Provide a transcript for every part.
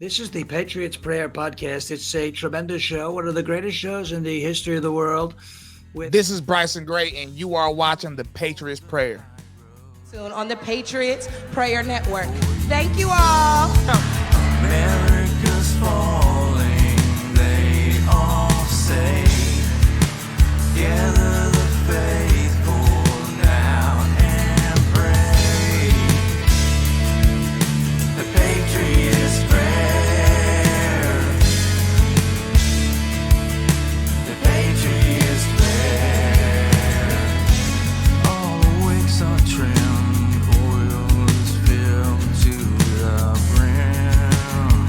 This is the Patriots Prayer Podcast. It's a tremendous show, one of the greatest shows in the history of the world. This is Bryson Gray, and you are watching the Patriots Prayer. Soon on the Patriots Prayer Network. Thank you all. America's falling, they all say. Gather the faithful now and pray. The Patriots Prayer. The Patriots Prayer. All the wicks are trimmed, oil is filled to the brim.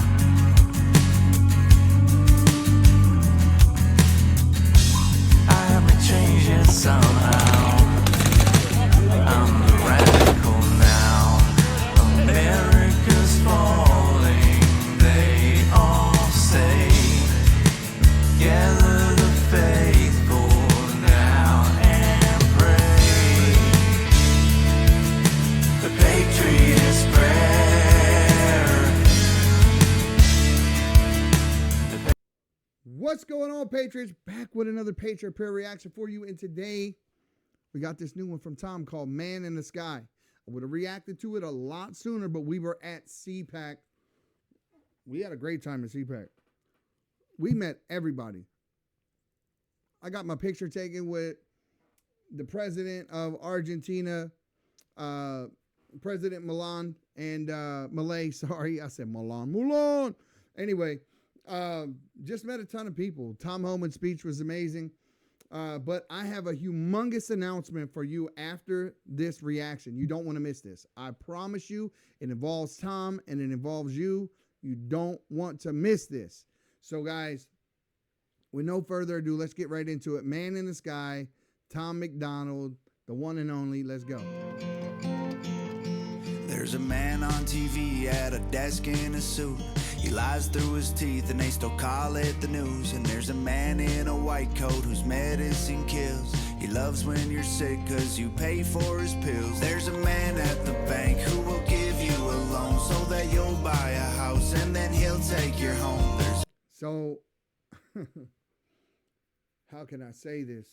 I haven't changed yet somehow. I'm the radical now. America's falling, they all say. Gather the faithful now and pray. The Patriots Prayer. What's going on, Patriots? Back with another Patriot Prayer reaction for you. And today, we got this new one from Tom called Man in the Sky. I would have reacted to it a lot sooner, but we were at CPAC. We had a great time at CPAC. We met everybody. I got my picture taken with the president of Argentina, President Milan, and Malay. Sorry, I said Milan. Mulan. Anyway, just met a ton of people. Tom Homan's speech was amazing. But I have a humongous announcement for you after this reaction. You don't want to miss this. I promise you, it involves Tom and it involves you. You don't want to miss this. So, guys, with no further ado, let's get right into it. Man in the Sky, Tom MacDonald, the one and only. Let's go. There's a man on TV at a desk in a suit. He lies through his teeth and they still call it the news. And there's a man in a white coat whose medicine kills. He loves when you're sick cause you pay for his pills. There's a man at the bank who will give you a loan so that you'll buy a house and then he'll take your home. So, how can I say this?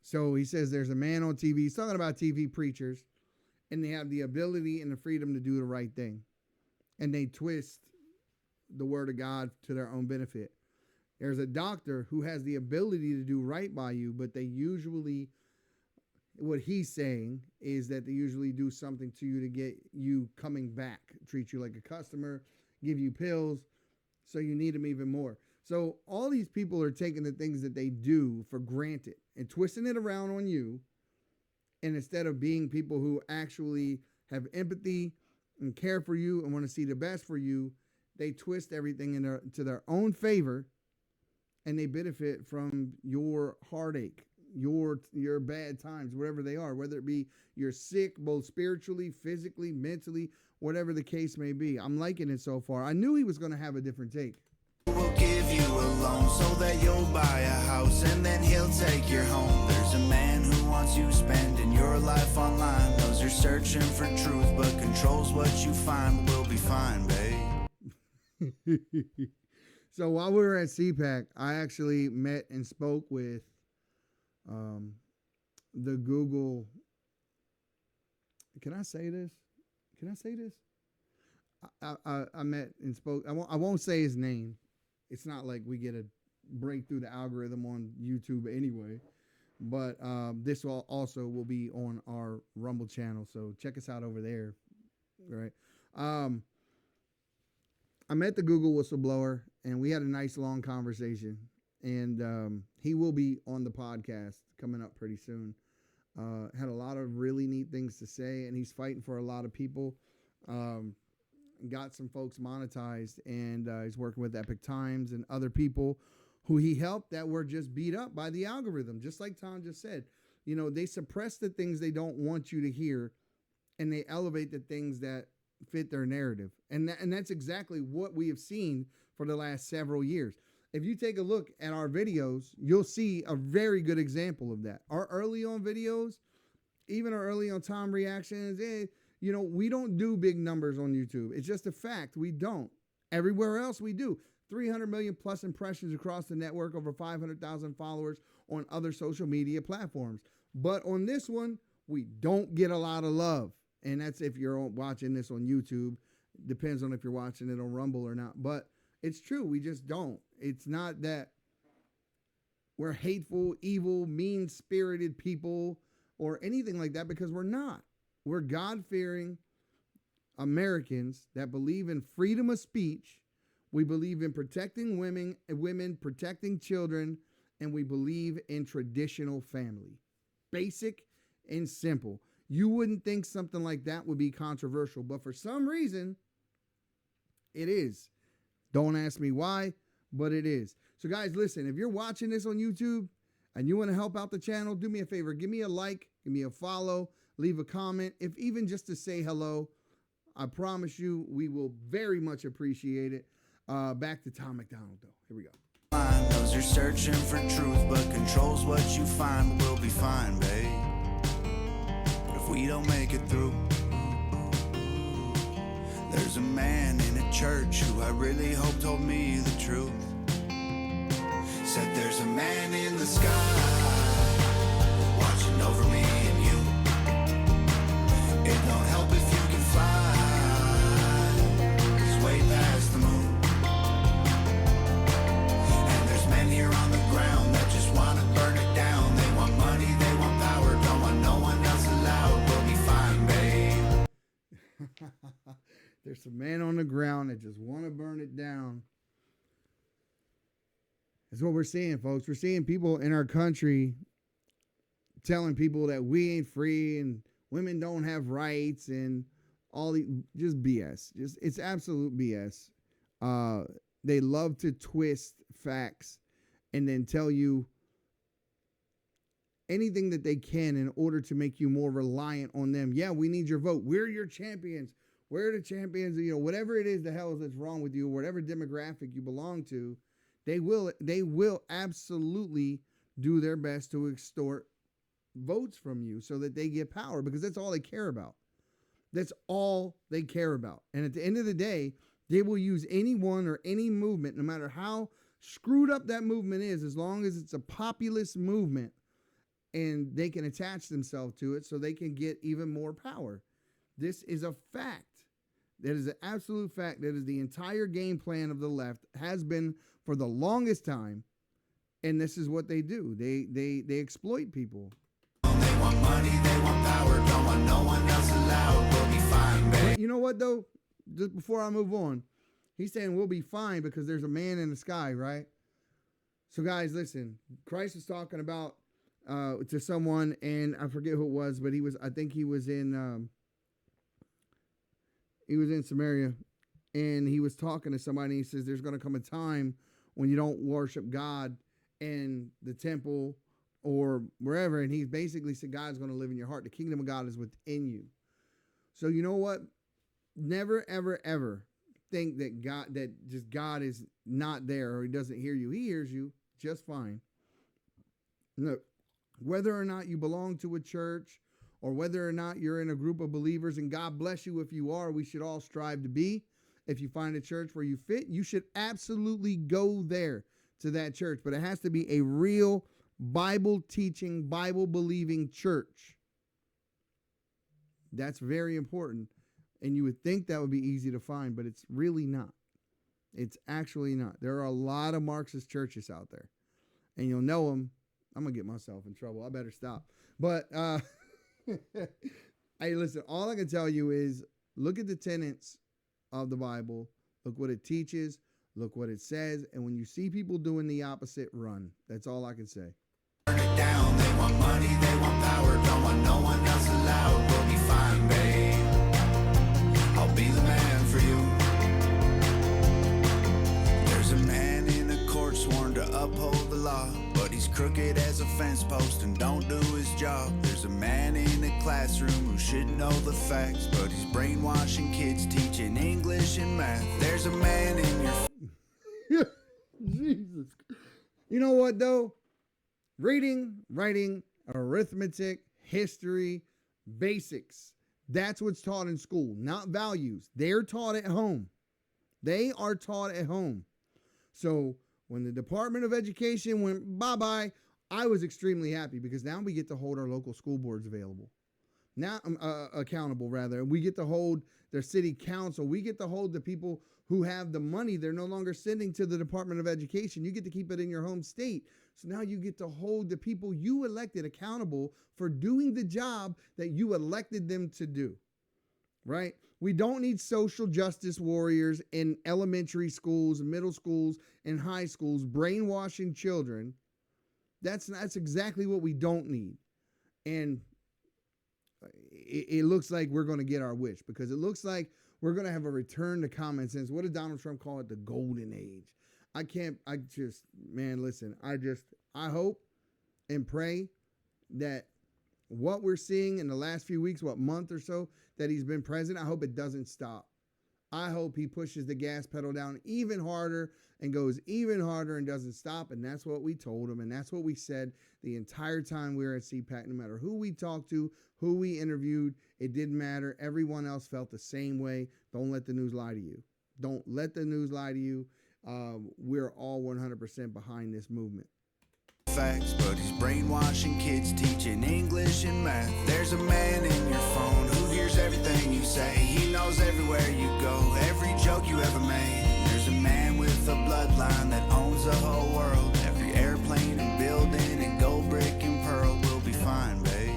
So he says there's a man on TV. He's talking about TV preachers, and they have the ability and the freedom to do the right thing. And they twist the word of God to their own benefit. There's a doctor who has the ability to do right by you, but they usually, what he's saying is that they usually do something to you to get you coming back, treat you like a customer, give you pills, so you need them even more. So all these people are taking the things that they do for granted and twisting it around on you. And instead of being people who actually have empathy and care for you and want to see the best for you, they twist everything to their own favor, and they benefit from your heartache, your bad times, whatever they are, whether it be you're sick, both spiritually, physically, mentally, whatever the case may be. I'm liking it so far. I knew he was going to have a different take. We'll give you a loan so that you'll buy a house and then he'll take your home. There's a man who wants you spending your life online. Knows you're searching for truth but controls what you find. We'll be fine, babe. So while we were at CPAC, I actually met and spoke with the Google. Can I say this? Can I say this? I met and spoke. I won't say his name. It's not like we get a break through the algorithm on YouTube anyway. But this also will be on our Rumble channel. So check us out over there. All right. I met the Google whistleblower, and we had a nice long conversation. And he will be on the podcast coming up pretty soon. Had a lot of really neat things to say, and he's fighting for a lot of people. Got some folks monetized, and he's working with Epic Times and other people who he helped that were just beat up by the algorithm. Just like Tom just said, you know, they suppress the things they don't want you to hear, and they elevate the things that fit their narrative. And that's exactly what we have seen for the last several years. If you take a look at our videos, you'll see a very good example of that. Our early on videos, even our early on Tom reactions, you know, we don't do big numbers on YouTube. It's just a fact. We don't. Everywhere else we do. 300 million plus impressions across the network, over 500,000 followers on other social media platforms. But on this one, we don't get a lot of love. And that's if you're watching this on YouTube. Depends on if you're watching it on Rumble or not. But it's true. We just don't. It's not that we're hateful, evil, mean-spirited people or anything like that, because we're not. We're God-fearing Americans that believe in freedom of speech. We believe in protecting women, protecting children, and we believe in traditional family. Basic and simple. You wouldn't think something like that would be controversial, but for some reason, it is. Don't ask me why, but it is. So guys, listen, if you're watching this on YouTube and you want to help out the channel, do me a favor. Give me a like, give me a follow, leave a comment, if even just to say hello. I promise you we will very much appreciate it. Back to Tom MacDonald, though. Here we go. Those are searching for truth, but controls what you find. We'll be fine, babe. But if we don't make it through, there's a man in a church who I really hope told me the truth. Said there's a man in the sky watching over me and you. It don't help if you can fly. It's way past the moon. And there's men here on the ground that just want to burn it down. They want money, they want power, don't want no one else allowed. We'll be fine, babe. There's some men on the ground that just want to burn it down. That's what we're seeing, folks. We're seeing people in our country telling people that we ain't free and women don't have rights and all the just BS. It's absolute BS. They love to twist facts and then tell you anything that they can in order to make you more reliant on them. Yeah, we need your vote. We're your champions. We're the champions. You know, whatever it is the hell that's wrong with you, whatever demographic you belong to, they will absolutely do their best to extort votes from you so that they get power, because that's all they care about. That's all they care about. And at the end of the day, they will use anyone or any movement, no matter how screwed up that movement is, as long as it's a populist movement, and they can attach themselves to it so they can get even more power. This is a fact. That is an absolute fact. That is the entire game plan of the left, has been for the longest time. And this is what they do. They exploit people. They want money, they want power, don't want no one else allowed. We'll be fine, babe. But you know what, though? Just before I move on, he's saying we'll be fine because there's a man in the sky, right? So guys, listen, Christ was talking about to someone, and I forget who it was, but I think he was in Samaria, and he was talking to somebody, and he says there's going to come a time when you don't worship God in the temple or wherever, and he basically said God's going to live in your heart. The kingdom of God is within you. So you know what? Never, ever, ever think that God is not there or he doesn't hear you. He hears you just fine. Look, whether or not you belong to a church or whether or not you're in a group of believers, and God bless you if you are, we should all strive to be. If you find a church where you fit, you should absolutely go there to that church. But it has to be a real Bible teaching, Bible believing church. That's very important. And you would think that would be easy to find, but it's really not. It's actually not. There are a lot of Marxist churches out there, and you'll know them. I'm going to get myself in trouble. I better stop. But, hey, listen, all I can tell you is look at the tenets of the Bible. Look what it teaches. Look what it says. And when you see people doing the opposite, run. That's all I can say. Burn it down. They want money, they want power, don't want no one else allowed. We'll be fine, babe. I'll be the man for you. There's a man in a court sworn to uphold the law, but he's crooked as a fence post and don't do his job. There's a man in a classroom who should know the facts, but he's brainwashing kids, teaching English and math. There's a man in your... Jesus. You know what, though? Reading, writing, arithmetic, history, basics. That's what's taught in school, not values. They're taught at home. They are taught at home. So when the Department of Education went bye-bye, I was extremely happy because now we get to hold our local school boards available. Now, accountable rather. We get to hold their city council. We get to hold the people who have the money. They're no longer sending to the Department of Education. You get to keep it in your home state. So now you get to hold the people you elected accountable for doing the job that you elected them to do, right? We don't need social justice warriors in elementary schools, middle schools, and high schools brainwashing children. That's exactly what we don't need. And it looks like we're going to get our wish, because it looks like we're going to have a return to common sense. What did Donald Trump call it? The golden age. I hope and pray that what we're seeing in the last few weeks, what month or so that he's been president, I hope it doesn't stop. I hope he pushes the gas pedal down even harder and goes even harder and doesn't stop. And that's what we told him. And that's what we said the entire time we were at CPAC. No matter who we talked to, who we interviewed, it didn't matter. Everyone else felt the same way. Don't let the news lie to you. Don't let the news lie to you. We're all 100% behind this movement. Facts, but he's brainwashing kids, teaching English and math. There's a man in your phone who hears everything you say. He knows everywhere you go, every joke you ever made. There's a man with a bloodline that owns the whole world. Every airplane and building and gold brick and pearl will be fine, babe.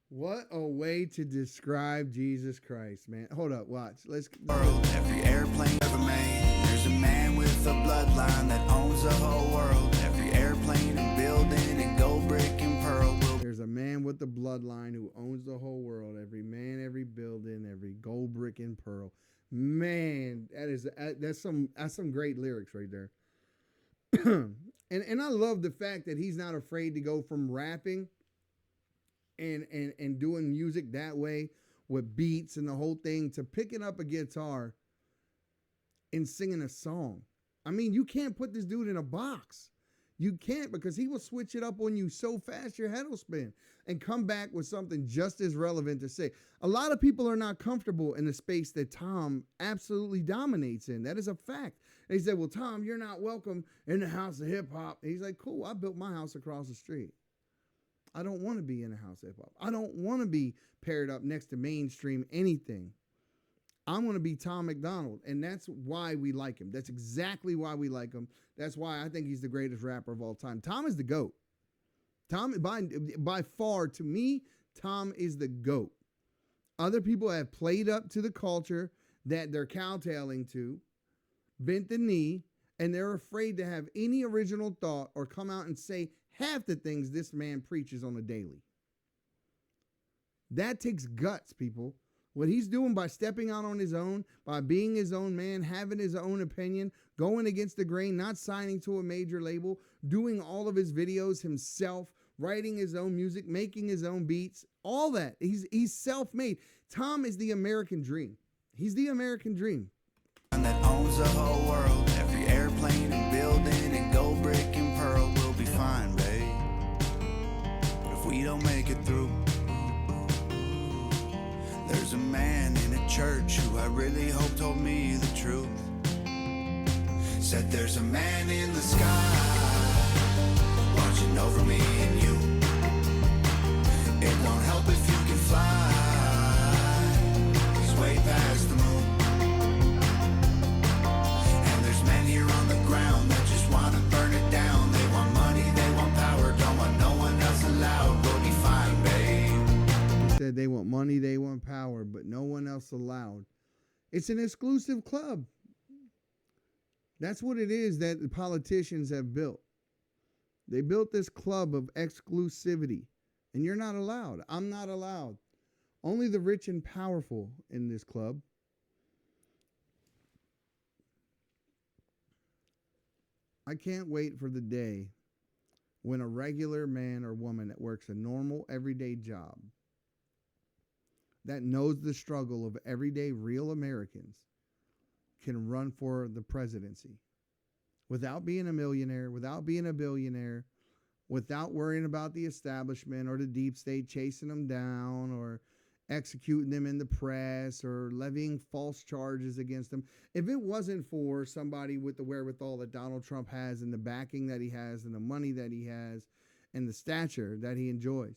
What a way to describe Jesus Christ, man. Hold up, watch. Every airplane ever made. There's a man with a bloodline that owns the whole world. Every airplane and building and gold brick and pearl will. There's a man with the bloodline who owns the whole world. Every man, every building, every gold brick and pearl. Man, that's some great lyrics right there. and I love the fact that he's not afraid to go from rapping and doing music that way with beats and the whole thing to picking up a guitar and singing a song. I mean, you can't put this dude in a box. You can't, because he will switch it up on you so fast your head will spin and come back with something just as relevant to say. A lot of people are not comfortable in the space that Tom absolutely dominates in. That is a fact. They said, well, Tom, you're not welcome in the house of hip hop. He's like, cool, I built my house across the street. I don't want to be in a house of hip hop. I don't want to be paired up next to mainstream anything. I want to be Tom MacDonald, and that's why we like him. That's exactly why we like him. That's why I think he's the greatest rapper of all time. Tom is the GOAT. Tom, by far, to me, Tom is the GOAT. Other people have played up to the culture that they're cowtailing to, bent the knee, and they're afraid to have any original thought or come out and say half the things this man preaches on a daily. That takes guts, people. What he's doing by stepping out on his own, by being his own man, having his own opinion, going against the grain, not signing to a major label, doing all of his videos himself, writing his own music, making his own beats, all that. He's self-made. Tom is the American dream. He's the American dream. That owns the whole world. Every airplane and building and gold brick and pearl will be fine, babe. If we don't make it through, there's a man in a church who I really hope told me the truth. Said there's a man in the sky watching over me and you. It won't help if you can fly. He's way past the moon. And there's men here on the ground that just want to burn it down. They want money, they want power, don't want no one else allowed. We'll be fine, babe. He said they want money, they want power, but no one else allowed. It's an exclusive club. That's what it is that the politicians have built. They built this club of exclusivity, and you're not allowed. I'm not allowed. Only the rich and powerful in this club. I can't wait for the day when a regular man or woman that works a normal, everyday job, that knows the struggle of everyday real Americans, can run for the presidency without being a millionaire, without being a billionaire, without worrying about the establishment or the deep state chasing them down or executing them in the press or levying false charges against them. If it wasn't for somebody with the wherewithal that Donald Trump has and the backing that he has and the money that he has and the stature that he enjoys,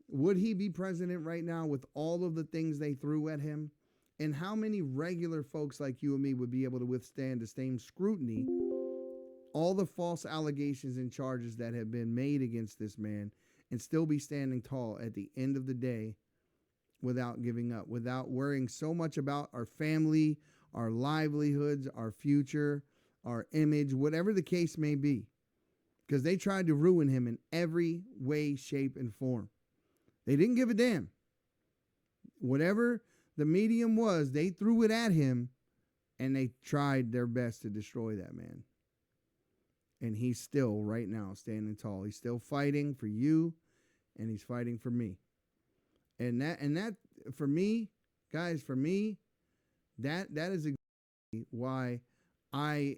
would he be president right now with all of the things they threw at him? And how many regular folks like you and me would be able to withstand the same scrutiny, all the false allegations and charges that have been made against this man, and still be standing tall at the end of the day without giving up, without worrying so much about our family, our livelihoods, our future, our image, whatever the case may be? Because they tried to ruin him in every way, shape, and form. They didn't give a damn. Whatever the medium was, they threw it at him, and they tried their best to destroy that man. And he's still, right now, standing tall. He's still fighting for you, and he's fighting for me. And that for me, guys, for me, that is exactly why I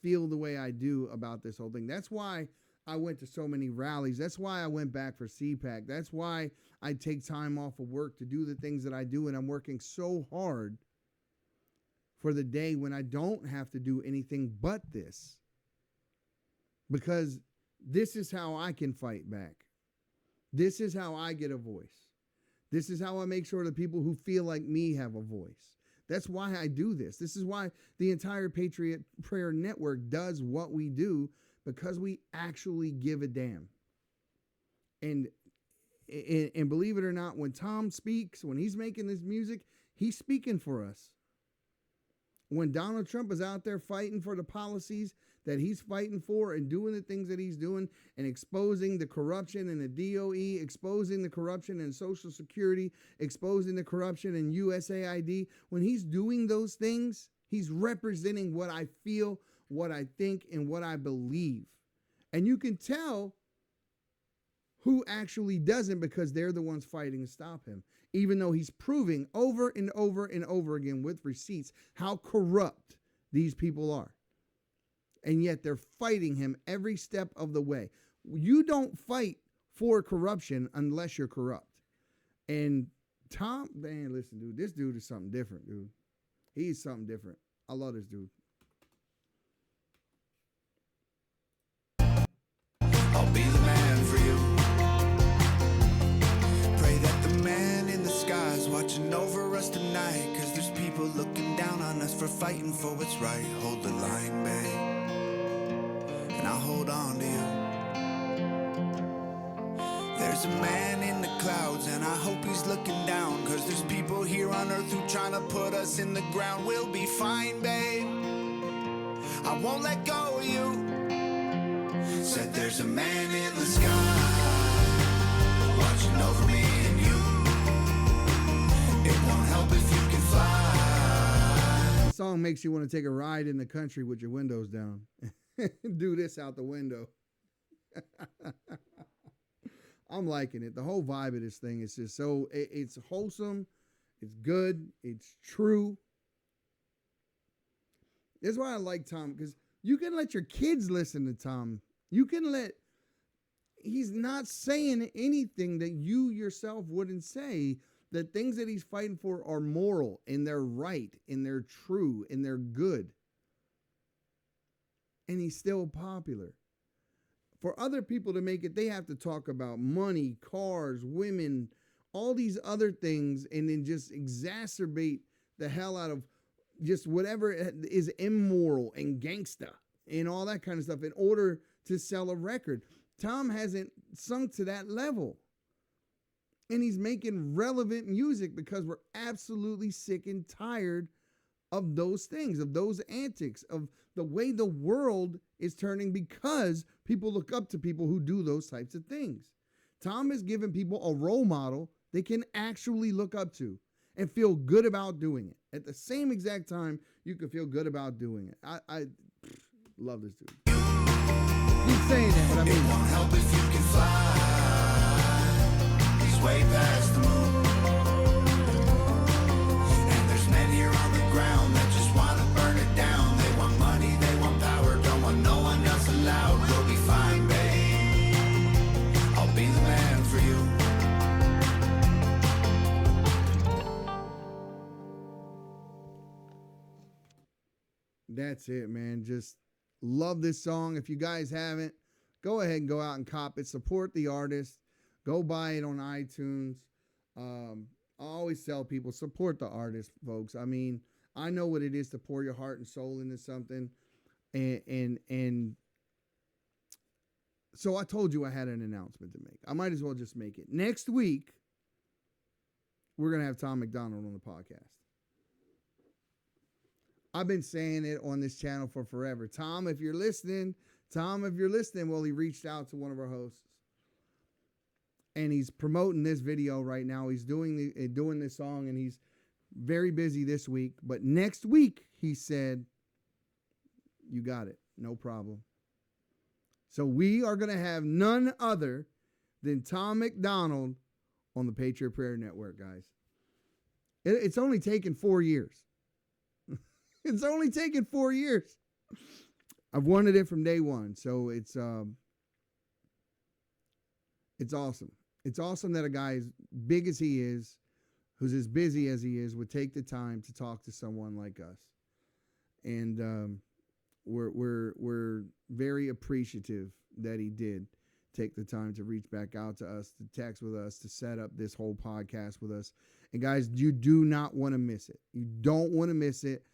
feel the way I do about this whole thing. That's why I went to so many rallies. That's why I went back for CPAC. That's why I take time off of work to do the things that I do, and I'm working so hard for the day when I don't have to do anything but this. Because this is how I can fight back. This is how I get a voice. This is how I make sure the people who feel like me have a voice. That's why I do this. This is why the entire Patriot Prayer Network does what we do, because we actually give a damn. And believe it or not, when Tom speaks, when he's making this music, he's speaking for us. When Donald Trump is out there fighting for the policies that he's fighting for and doing the things that he's doing and exposing the corruption in the DOE, exposing the corruption in Social Security, exposing the corruption in USAID, when he's doing those things, he's representing what I feel, what I think, and what I believe. And you can tell who actually doesn't, because they're the ones fighting to stop him, even though he's proving over and over and over again with receipts how corrupt these people are. And yet they're fighting him every step of the way. You don't fight for corruption unless you're corrupt. And Tom, man, listen, dude, this dude is something different, dude. He's something different. I love this dude. I'll be the man for you. Pray that the man in the sky's watching over us tonight, 'cause there's people looking down on us for fighting for what's right. Hold the line, babe, and I'll hold on to you. There's a man in the clouds, and I hope he's looking down, 'cause there's people here on earth who trying to put us in the ground. We'll be fine, babe, I won't let go of you. Said there's a man in the sky watching over me and you. It won't help if you can fly. The song makes you want to take a ride in the country with your windows down. Do this out the window. I'm liking it. The whole vibe of this thing is just so, it's wholesome, it's good, it's true. That's why I like Tom, because you can let your kids listen to Tom. You can he's not saying anything that you yourself wouldn't say. The things that he's fighting for are moral, and they're right, and they're true, and they're good. And he's still popular. For other people to make it, they have to talk about money, cars, women, all these other things, and then just exacerbate the hell out of just whatever is immoral and gangsta and all that kind of stuff in order to sell a record. Tom hasn't sunk to that level. And he's making relevant music because we're absolutely sick and tired of those things, of those antics, of the way the world is turning because people look up to people who do those types of things. Tom has given people a role model they can actually look up to and feel good about doing it. At the same exact time, you can feel good about doing it. I love this dude. He's saying that, but I mean, it won't help if you can fly. He's way past the moon. And there's men here on the ground that just want to burn it down. They want money, they want power, don't want no one else allowed. We'll be fine, babe, I'll be the man for you. That's it, man. Just love this song. If you guys haven't, go ahead and go out and cop it. Support the artist. Go buy it on iTunes. I always tell people, support the artist, folks. I mean, I know what it is to pour your heart and soul into something. And so I told you I had an announcement to make. I might as well just make it. Next week, we're going to have Tom MacDonald on the podcast. I've been saying it on this channel for forever. Tom, if you're listening, well, he reached out to one of our hosts. And he's promoting this video right now. He's doing this song, and he's very busy this week. But next week, he said, you got it. No problem. So we are going to have none other than Tom MacDonald on the Patriot Prayer Network, guys. It's only taken 4 years. It's only taken 4 years. I've wanted it from day one. So it's awesome. It's awesome that a guy as big as he is, who's as busy as he is, would take the time to talk to someone like us. And we're very appreciative that he did take the time to reach back out to us, to text with us, to set up this whole podcast with us. And guys, you do not want to miss it. You don't want to miss it,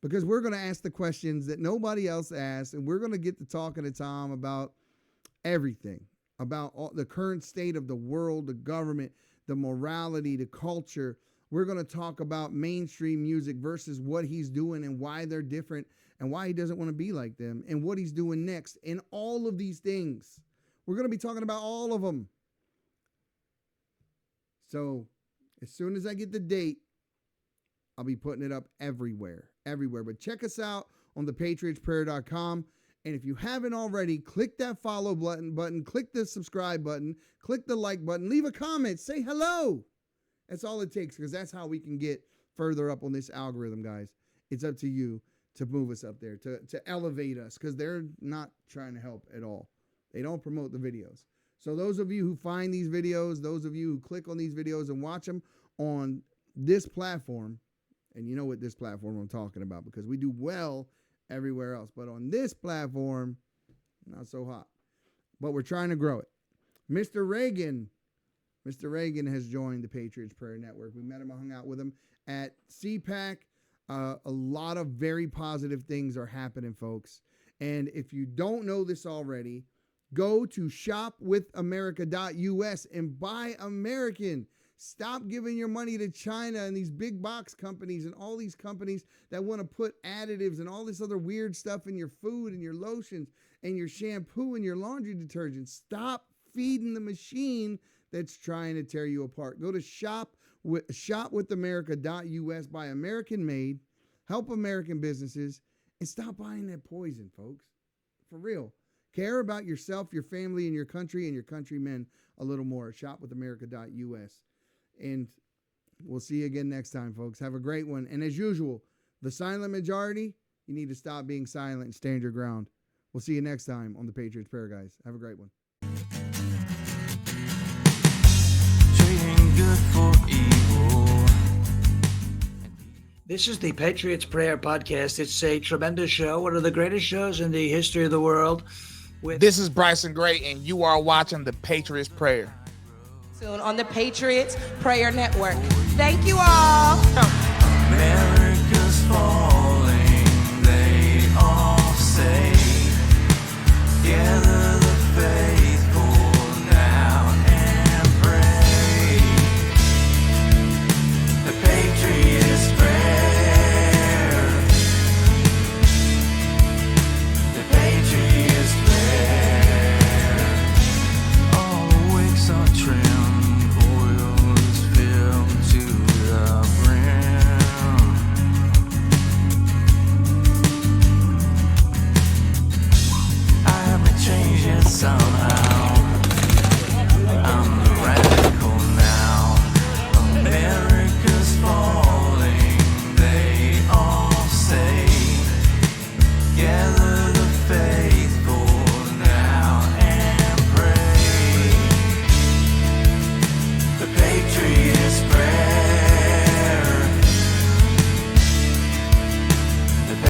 because we're going to ask the questions that nobody else asks, and we're going to get to talking to Tom about everything, about all, the current state of the world, the government, the morality, the culture. We're going to talk about mainstream music versus what he's doing and why they're different and why he doesn't want to be like them and what he's doing next and all of these things. We're going to be talking about all of them. So as soon as I get the date, I'll be putting it up everywhere. But check us out on thepatriotsprayer.com. And if you haven't already, click that follow button, click the subscribe button, click the like button, leave a comment, say hello. That's all it takes, because that's how we can get further up on this algorithm, guys. It's up to you to move us up there, to elevate us, because they're not trying to help at all. They don't promote the videos. So those of you who find these videos, those of you who click on these videos and watch them on this platform, and you know what this platform I'm talking about, because we do well everywhere else. But on this platform, not so hot. But we're trying to grow it. Mr. Reagan has joined the Patriots Prayer Network. We met him, I hung out with him at CPAC. A lot of very positive things are happening, folks. And if you don't know this already, go to shopwithamerica.us and buy American. Stop giving your money to China and these big box companies and all these companies that want to put additives and all this other weird stuff in your food and your lotions and your shampoo and your laundry detergent. Stop feeding the machine that's trying to tear you apart. Go to shopwithamerica.us, buy American made, help American businesses, and stop buying that poison, folks. For real. Care about yourself, your family, and your country and your countrymen a little more. Shopwithamerica.us. And we'll see you again next time, folks. Have a great one. And as usual, the silent majority, you need to stop being silent and stand your ground. We'll see you next time on the Patriots Prayer, guys. Have a great one. Trading good for evil. This is the Patriots Prayer Podcast. It's a tremendous show, one of the greatest shows in the history of the world. This is Bryson Gray, and you are watching the Patriots Prayer. Soon on the Patriots Prayer Network. Thank you all. America's falling, they all say. Yeah.